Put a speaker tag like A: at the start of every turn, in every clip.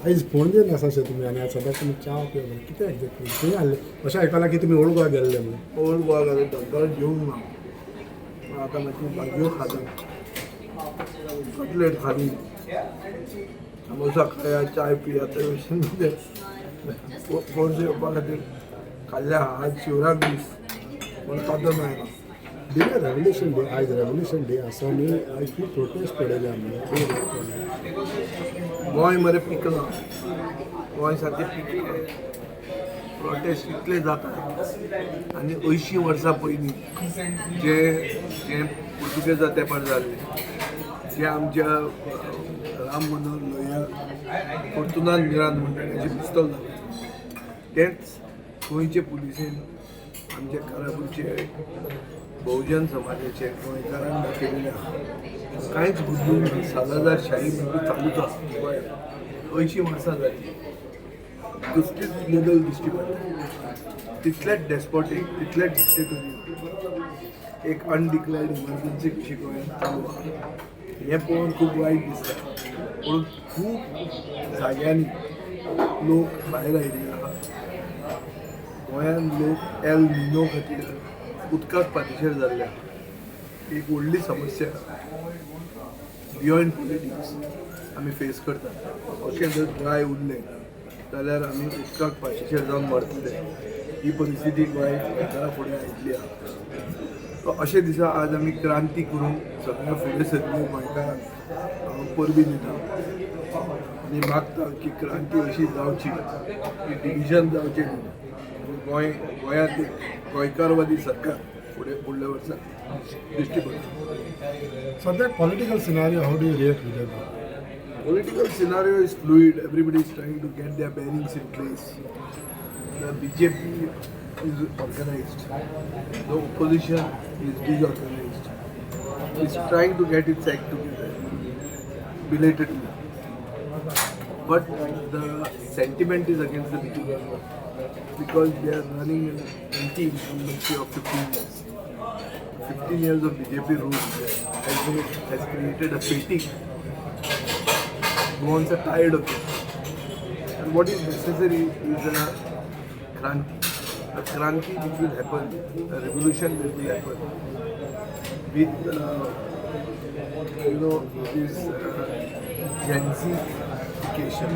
A: आयज पणजेन आसाशे तुमी आनी आज सद्याक तुमी च्या पिवले कितें एक्झॅक्टली खंय आसले अशें आयकलां की तुमी ओल्ड गोवा गेल्ले म्हणून
B: ओल्ड गोवा घालून धंदो जेवंक ना पूण आतां मातशी भाजयो खाल्यो कटलेट खाली समोसा खाया चाय पिया ते भशेन फोर्स येवपा खातीर खाल्ल्या आज शिवराक दीस पूण ताजो मेळना
A: डिले रेवल्युशन डे आयज रेवल्युशन डे आसा आनी आयज खूब प्रोटेस्ट पडयले आमी
B: गोंय मरे पिकलां गोंय सारकें पिकलें प्रोटेस्ट इतले जाता आनी 80 वर्सां पयलीं जे जे पुर्तुगेजा तेंपार जाल्ले जे आमच्या राम मनोहर लोहिया फोर्तुनान मिरान म्हणटा तेजे पिस्तोल जाले तेच गोंयचे पुलिसेन आमचे कारागुरचे बहुजन समाजाचे गोंयकारांक दाखयलेले आहा कांयच बदलूंक ना सालादार शाही म्हणजे चालूच आसा गोंयांत 80 वर्सां जाली कसलीच बदल दिश्टी पडटा तितलेच डेस्पोटीक तितलेच डिक्टेटोरियल एक अनडिक्लेअर्ड इमर्जन्सी कशी गोंयांत चालू आहा हें पळोवन खूब वायट दिसता पूण खूब जाग्यांनी लोक भायर आयिल्ले आहा गोंयांत लोक एल निनो खातीर उदकाक पातीशेर जाल्ले आहा एक व्हडली समस्या बियॉन्ड पॉलिटिक्स आमी फेस करतात अशें जर ड्राय उरलें जाल्यार आमी उदकाक पातीशेर जावन मरतले ही परिस्थिती गोंयकारा फुडें आयिल्ली आहा अशे दिसा आज आमी क्रांती करून सगळ्या फुडें सरिल्ल्या गोंयकारांक हांव परबी दिता आनी मागता की क्रांती अशी जावची की डिविजन जावचें न्ही गोंयांत एक गोंयकारवादी सरकार फुडल्या वर्सां दिश्टी पडटा
A: सद्याक political scenario how do you react with that
B: Political scenario is fluid. Everybody is trying to get their bearings in place. The BJP is organized. The opposition is disorganized. It's trying to get its act together belatedly. But the sentiment is against the BJP because they are running an anti-incumbency of 15 years. 15 years of BJP rule has created a fatigue. Goans are tired of it. And what is necessary is a kranti. A kranti which will happen, a revolution that will happen with, this Genzification.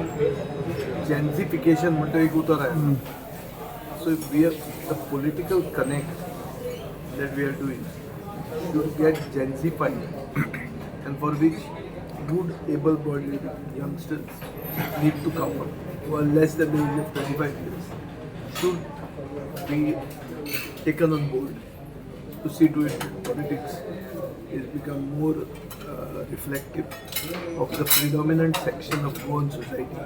B: Genzification म्हणतो एक उतर आहे. So if we have the political connect that we are doing to get Genzified and for which good able-bodied youngsters need to come up who are less than the age of 25 years should be taken on board to see to it that politics is become more reflective of the predominant section of Goan society.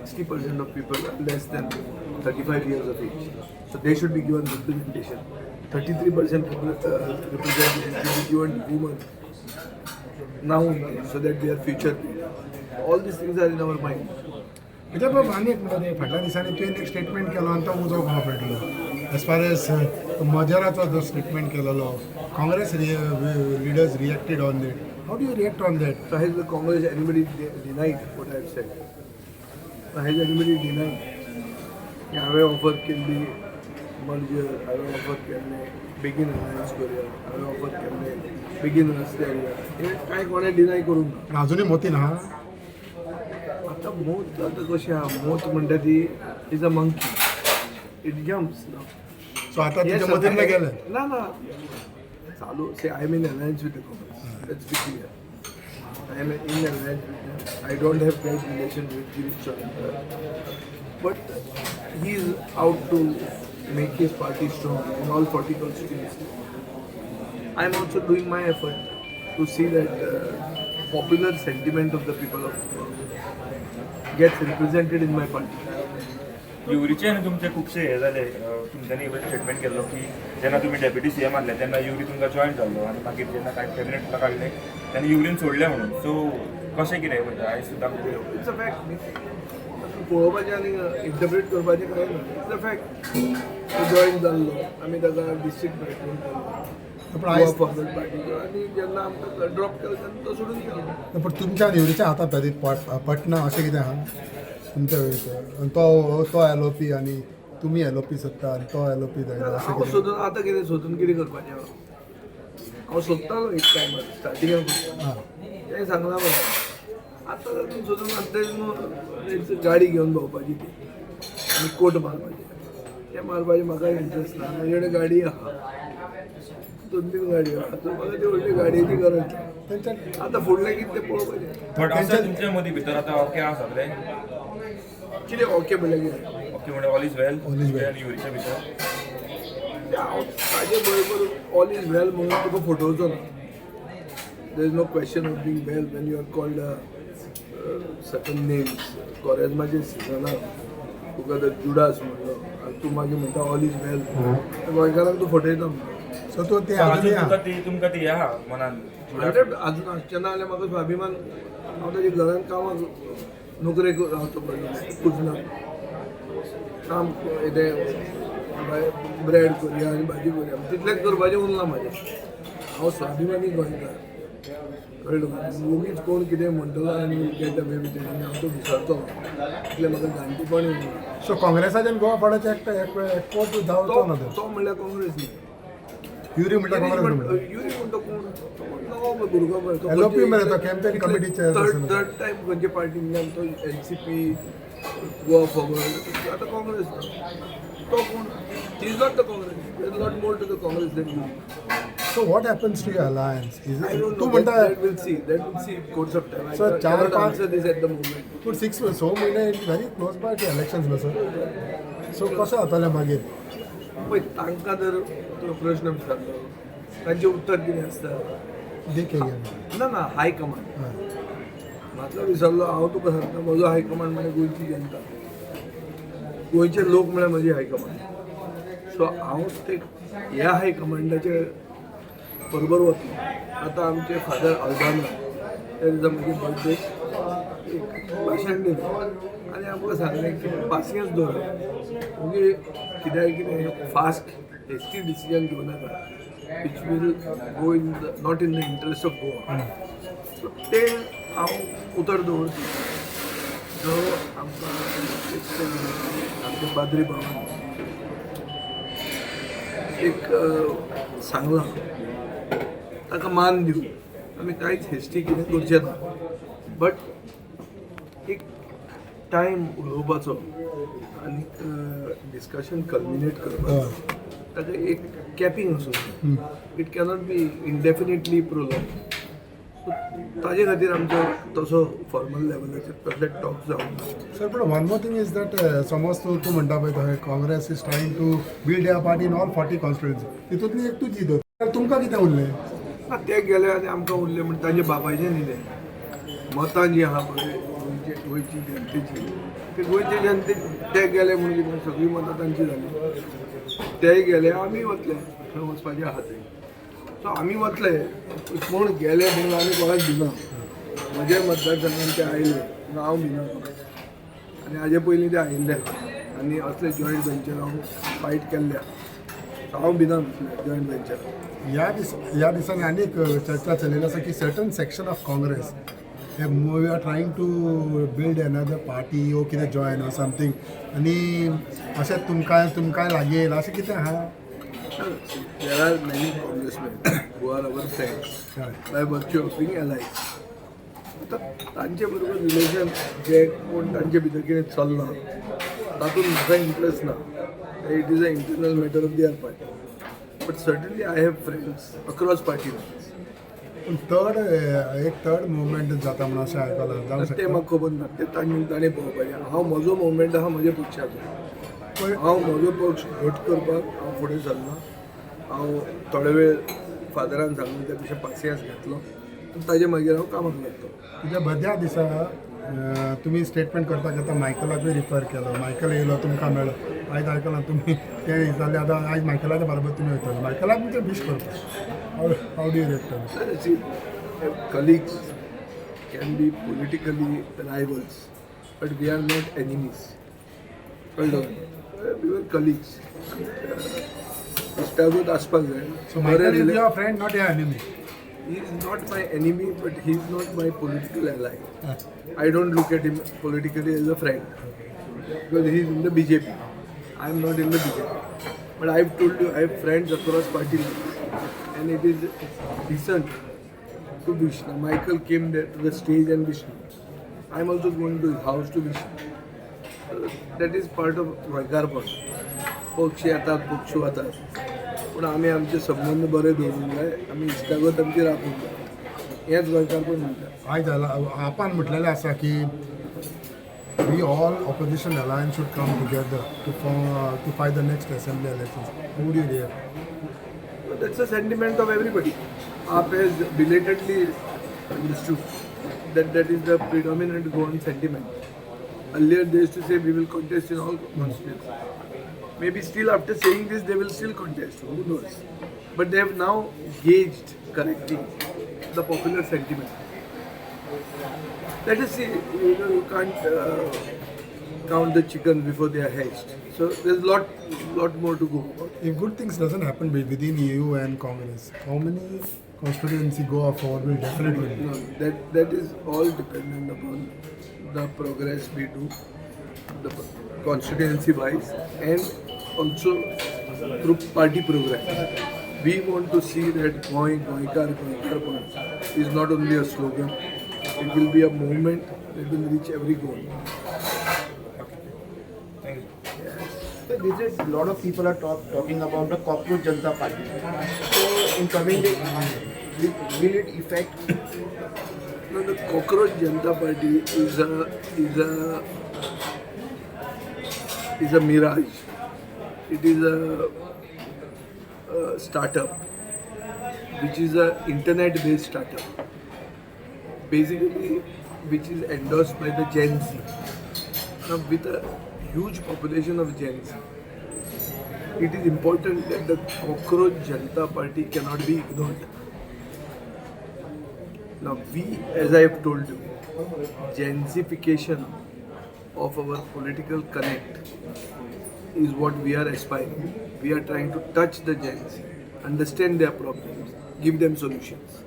B: 60% of people are less than 35 years of age. So they should be given representation. 33% representation should be given to women. Now, so that they are future. All these things are in our mind.
A: म्हणजे बाबा आनी एक म्हणटा फाटल्या दिसांनी तुवें एक statement केलो आनी तो उजो कहो पेटलो एज फार एज मजराचो जो स्टेटमेंट केलेलो Congress leaders reacted on that how do you react on that
B: So has the Congress anybody denied what I have said? Has anybody denied? I have offered केल्ली merger, I have offered केल्ले बेगीन alliance करूया, I have offered केल्ले बेगीन रस्ते हाडुया. हे कांय कोणें डिनाय करूंक ना.
A: अजूनही मोती ना
B: आतां मोत आतां कशें आहा मोत म्हणटा ती is a monkey it jumps ना
A: सो आता तुझ्या मतीन काय गेले
B: ना ना चालू से I am in alliance with the Congress let's be clear I am in alliance with I don't have bad relation with Girish Chodankar but he is out to make his party strong in all 40 constituencies. I am also doing my effort to see that popular sentiment of the people of gets represented in my party.
C: युरीचे आनी तुमचे खुबशे हे जाले तुमच्यांनी statement केल्लो की जेन्ना तुमी डेप्युटी सीएम आसले तेन्ना युरी तुमकां जॉयन जाल्लो आनी मागीर जेन्ना कॅबिनेट काडले तेन्ना युरीन सोडले म्हणून सो कशें कितें म्हणजे आयज सुद्दां
B: इट्स अ फॅक्ट पळोवपाचें आनी इंटरप्रेट करपाचें कांय ना इट्स अ फॅक्ट जॉयन जाल्लो आमी ताका डिस्ट्रिक्ट प्रेसिडेंट केल्लो फॉर्मल पार्टीचो आनी जेन्ना आमकां ड्रॉप केलो तेन्ना तो सोडून गेलो
A: पण तुमच्या निवडीच्या हातात पटना अशें कितें आहा तुमच्या वेळेचं आणि तो LOP आणि तुम्ही LOP सत्ता आणि तो LOP जायला असं
B: हांव
A: कितें?
B: सोदून आतां कितें सोदून कितें करपाचें हांव सोदतालो एक टायमार स्टार्टिंगाक
A: हां
B: तें सांगलां म्हाका आतां तातूंत सोदून आतां गाडी घेवन भोंवपाची ती आनी कोट मारपाचें तें मारपाचें म्हाका इंट्रस्ट ना म्हजे कडेन गाडी आहा 2-3 गाडयो आहा सो म्हाका ती व्हडली गाडयेची गरज ना
A: त्यांच्या
B: आतां फुडलें कितें तें पळोवपाचें
C: बट असं तुमच्या मदीं भितर आता ओके आहा सगळे
B: कितें ओके म्हणल्यार कितें
C: ओके म्हणजे all is well
A: All is well.
C: आणि युरीच्या भितर
B: हांव ताजे बरोबर ऑल इज वेल म्हणून तुका फटोवचो ना there is no question of being well when you are called certain names कोरेजमाचे सिजनाक तुका जर जुडास म्हणलो आनी तूं मागीर म्हणटा ऑल इज वेल गोंयकारांक तूं फटयता म्हणटा
A: सो तो ते
C: अजून
A: अजूनही
C: तुमकां ती आहा मनान
B: हंड्रेड अजून आसचें ना जाल्यार म्हाका स्वाभिमान हांव ताच्या घरांत कामाक नोकरेक रावचो पडलो कुजना काम कितें ब्रेड करुया आनी भाजी करुया तितलेंच करपाचें उरलां म्हाजें हांव स्वाभिमानी गोंयकार कळ्ळें उगीच कोण कितें म्हणटलो आनी गेट अवे भितर आनी हांव तो विसरतो इतलें म्हाका जाणटेपण येयना
A: सो काँग्रेसाच्यान गोवा फळाचे एकवट जावचो ना
B: तो म्हणल्यार काँग्रेस न्ही
A: युरी म्हणटा काँग्रेस म्हणटा
B: युरी म्हणटा कोण नवो भुरगो पळय तो
A: LOP मरे तो कॅम्पेन कमिटीचे
B: थर्ड टायम खंयचे पार्टींतल्यान तो NCP गोवा फॉरवर्ड आतां काँग्रेस तो कोण is not the Congress there is not more to the Congress than you
A: so what happens to alliance
B: I don't
A: तू
B: know.
A: म्हणटा
B: That we'll see. That we'll see. Course of time.
A: Sir,
B: I cannot
A: 4-5
B: answer this at the moment.
A: पूण 6 महिने very close by two elections न्हू sir so कशें जातलें मागीर
B: पळय तांकां जर तो प्रश्न विचारलो तांचें उत्तर कितें आसता
A: देख घेवन
B: ना ना हाय कमांड म्हाका विचारलो हांव तुका सांगता म्हजो हाय कमांड म्हळ्यार गोंयची जनता गोंयचे लोक म्हळ्यार म्हजी हाय कमांड सो हांव ते ह्या हाय कमांडाचे बरोबर वतलो आतां आमचे फादर अल्बाना त्या दिसा म्हजे बर्थडे एक भाशण दिलें आनी आमकां सांगलें की पासियन्स दवर ओके कित्याक कितें फास्ट हेस्टी डिसिजन घेवं नाका which will go in the, not in the interest of Goa. So ते हांव उतर दवरता जो आमकां आमच्या बाद्री भावान एक सांगलां ताका मान दिवं आमी कांयच हेस्टी कितें करचें ना बट एक टायम उलोवपाचो आनी डिस्कशन कल्मिनेट करपाचो ताका एक कॅपिंग आसूं it cannot be indefinitely prolong so ताजे खातीर आमचो तसो फॉर्मल लेवलाचेर तसले टॉक जावंक ना
A: सर पण one more thing is that समज तूं म्हणटा पळय थंय Congress is trying to build a party in all 40 constituency तितूंतली एक तुजी तर तुमकां कितें उरलें
B: ना ते गेले आनी आमकां उरलें म्हणजे ताजे बाबायचें न्ही तें मतां जीं आहा पळय गोंयची जनतेची ते गोंयचे जनते ते गेले म्हणून कितें सगळीं मतां तांची जाली तेय गेले आमी वतले खंय वचपाचें आहा थंय सो आमी वतले कोण गेले म्हणून आमी कोणाक भिना म्हजे मतदारसंघान ते आयले म्हणून हांव भिना आनी हाजे पयलीं ते आयिल्ले आनी असले जॉयंट वेंचर हांव फायट केल्ल्या हांव भिना जॉयंट वेंचर
A: ह्या दिसांनी आनी एक चर्चा चलिल्ली आसा की certain section of Congress we are trying to build another party ओ कितें जॉयन ऑर समथींग आनी अशें तुमकां लागेल अशें कितें आहा
B: There are many congressmen who are our friends by virtue of being allies. आता तांचे बरोबर रिलेशन जे कोण तांचे भितर कितें चल्लां तातूंत म्हाका इंट्रस्ट ना it is a internal matter of their party but certainly I have friends across party
A: पूण थर्ड मुवमेंट जाता म्हणून अशें आयकलां जावंक
B: ते
A: शकता
B: म्हाका खबर ना ते ताणें पळोवपाचें हांव म्हजो मुवमेंट आहा म्हज्या पक्षाचो हांव म्हजो पक्ष घट करपाक हांव फुडें सरना हांव थोडे वेळ फादरान सांगून त्या पेक्षा पासियन्स घेतलो आनी ताजे मागीर हांव कामाक लागतो
A: तुज्या बद्या दिसा तुमी स्टेटमेंट करता करता मायकलाकूय रिफर केलो मायकल येयलो तुमकां मेळ्ळो आयज आयकलां तुमी ते जाले आतां आयज मायकलाच्या बरोबर तुमी वयतले मायकलाक तुमचे विश करता how do you react
B: colleagues can be politically rivals, but we are not enemies. We were colleagues. इश्टागत आसपाक जाय
A: so Michael is your friend not your enemy
B: He is not my enemy, but he is not my political ally. I don't look at him politically as a friend because he is in the BJP. I am not in the BJP. But I have told you, I have friends across party lines, and it is decent to wish. Now, Michael came there to the stage and wished me. I am also going to his house to wish him. That is part of गोंयकारपण. पक्ष येतात, पक्ष वतात, पूण आमी आमचे संबंद बरे दवरूंक जाय, आमी इश्टागत आमची राखूंक जाय. हेंच गोंयकारपण म्हणटा.
A: आयज आपण म्हटलेलें आसा की we all opposition alliance should come together to fight the next assembly elections. How would you react?
B: But that's the sentiment of everybody. AAP has belatedly understood that is the predominant Goan sentiment. Earlier they used to say we will contest in all constituencies. Maybe still after saying this they will still contest. Who knows? But they have now gauged correctly the popular sentiment. Let us see. You can't count the chickens before they are hatched. So there's lot more to go about.
A: If good things doesn't happen within EU and Congress, how many constituency Goa forward will definitely be?
B: No, that is all dependent upon the progress we do, the constituency wise, and also through party program. We want to see that Goinkar is not only a slogan, it will be a movement that will reach every goal.
C: Thank you.
D: So this is a lot of people are talking about the cockroach Janata Party. So in coming days, will it affect?
B: No, the cockroach Janata Party is a mirage. It is a startup, which is an internet-based startup, basically, which is endorsed by the Gen Z. Now, with a huge population of Gen Z, it is important that the cockroach Janata Party cannot be ignored. Now, we, as I have told you, Genzification of our political connect is what we are aspiring. We are trying to touch the Gen Z, understand their problems, give them solutions.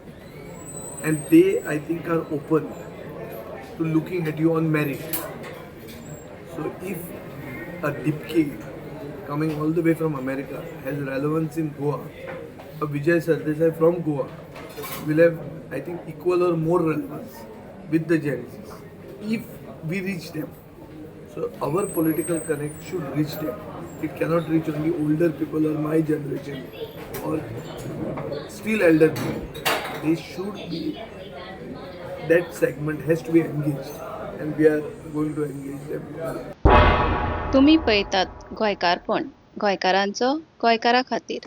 B: And they, I think, are open to looking at you on merit. So if a Dipke coming all the way from America has relevance in Goa, a Vijay Sardesai from Goa will have, I think, equal or more relevance with the Gen Zs if we reach them. So our political connect should reach them. It cannot reach only older people or my generation or still elder people. They should be, that segment has to be engaged, and we are going to engage them.
E: तुम्ही पळयतात गोंयकारपण गोंयकारांचो गोंयकारा खातीर.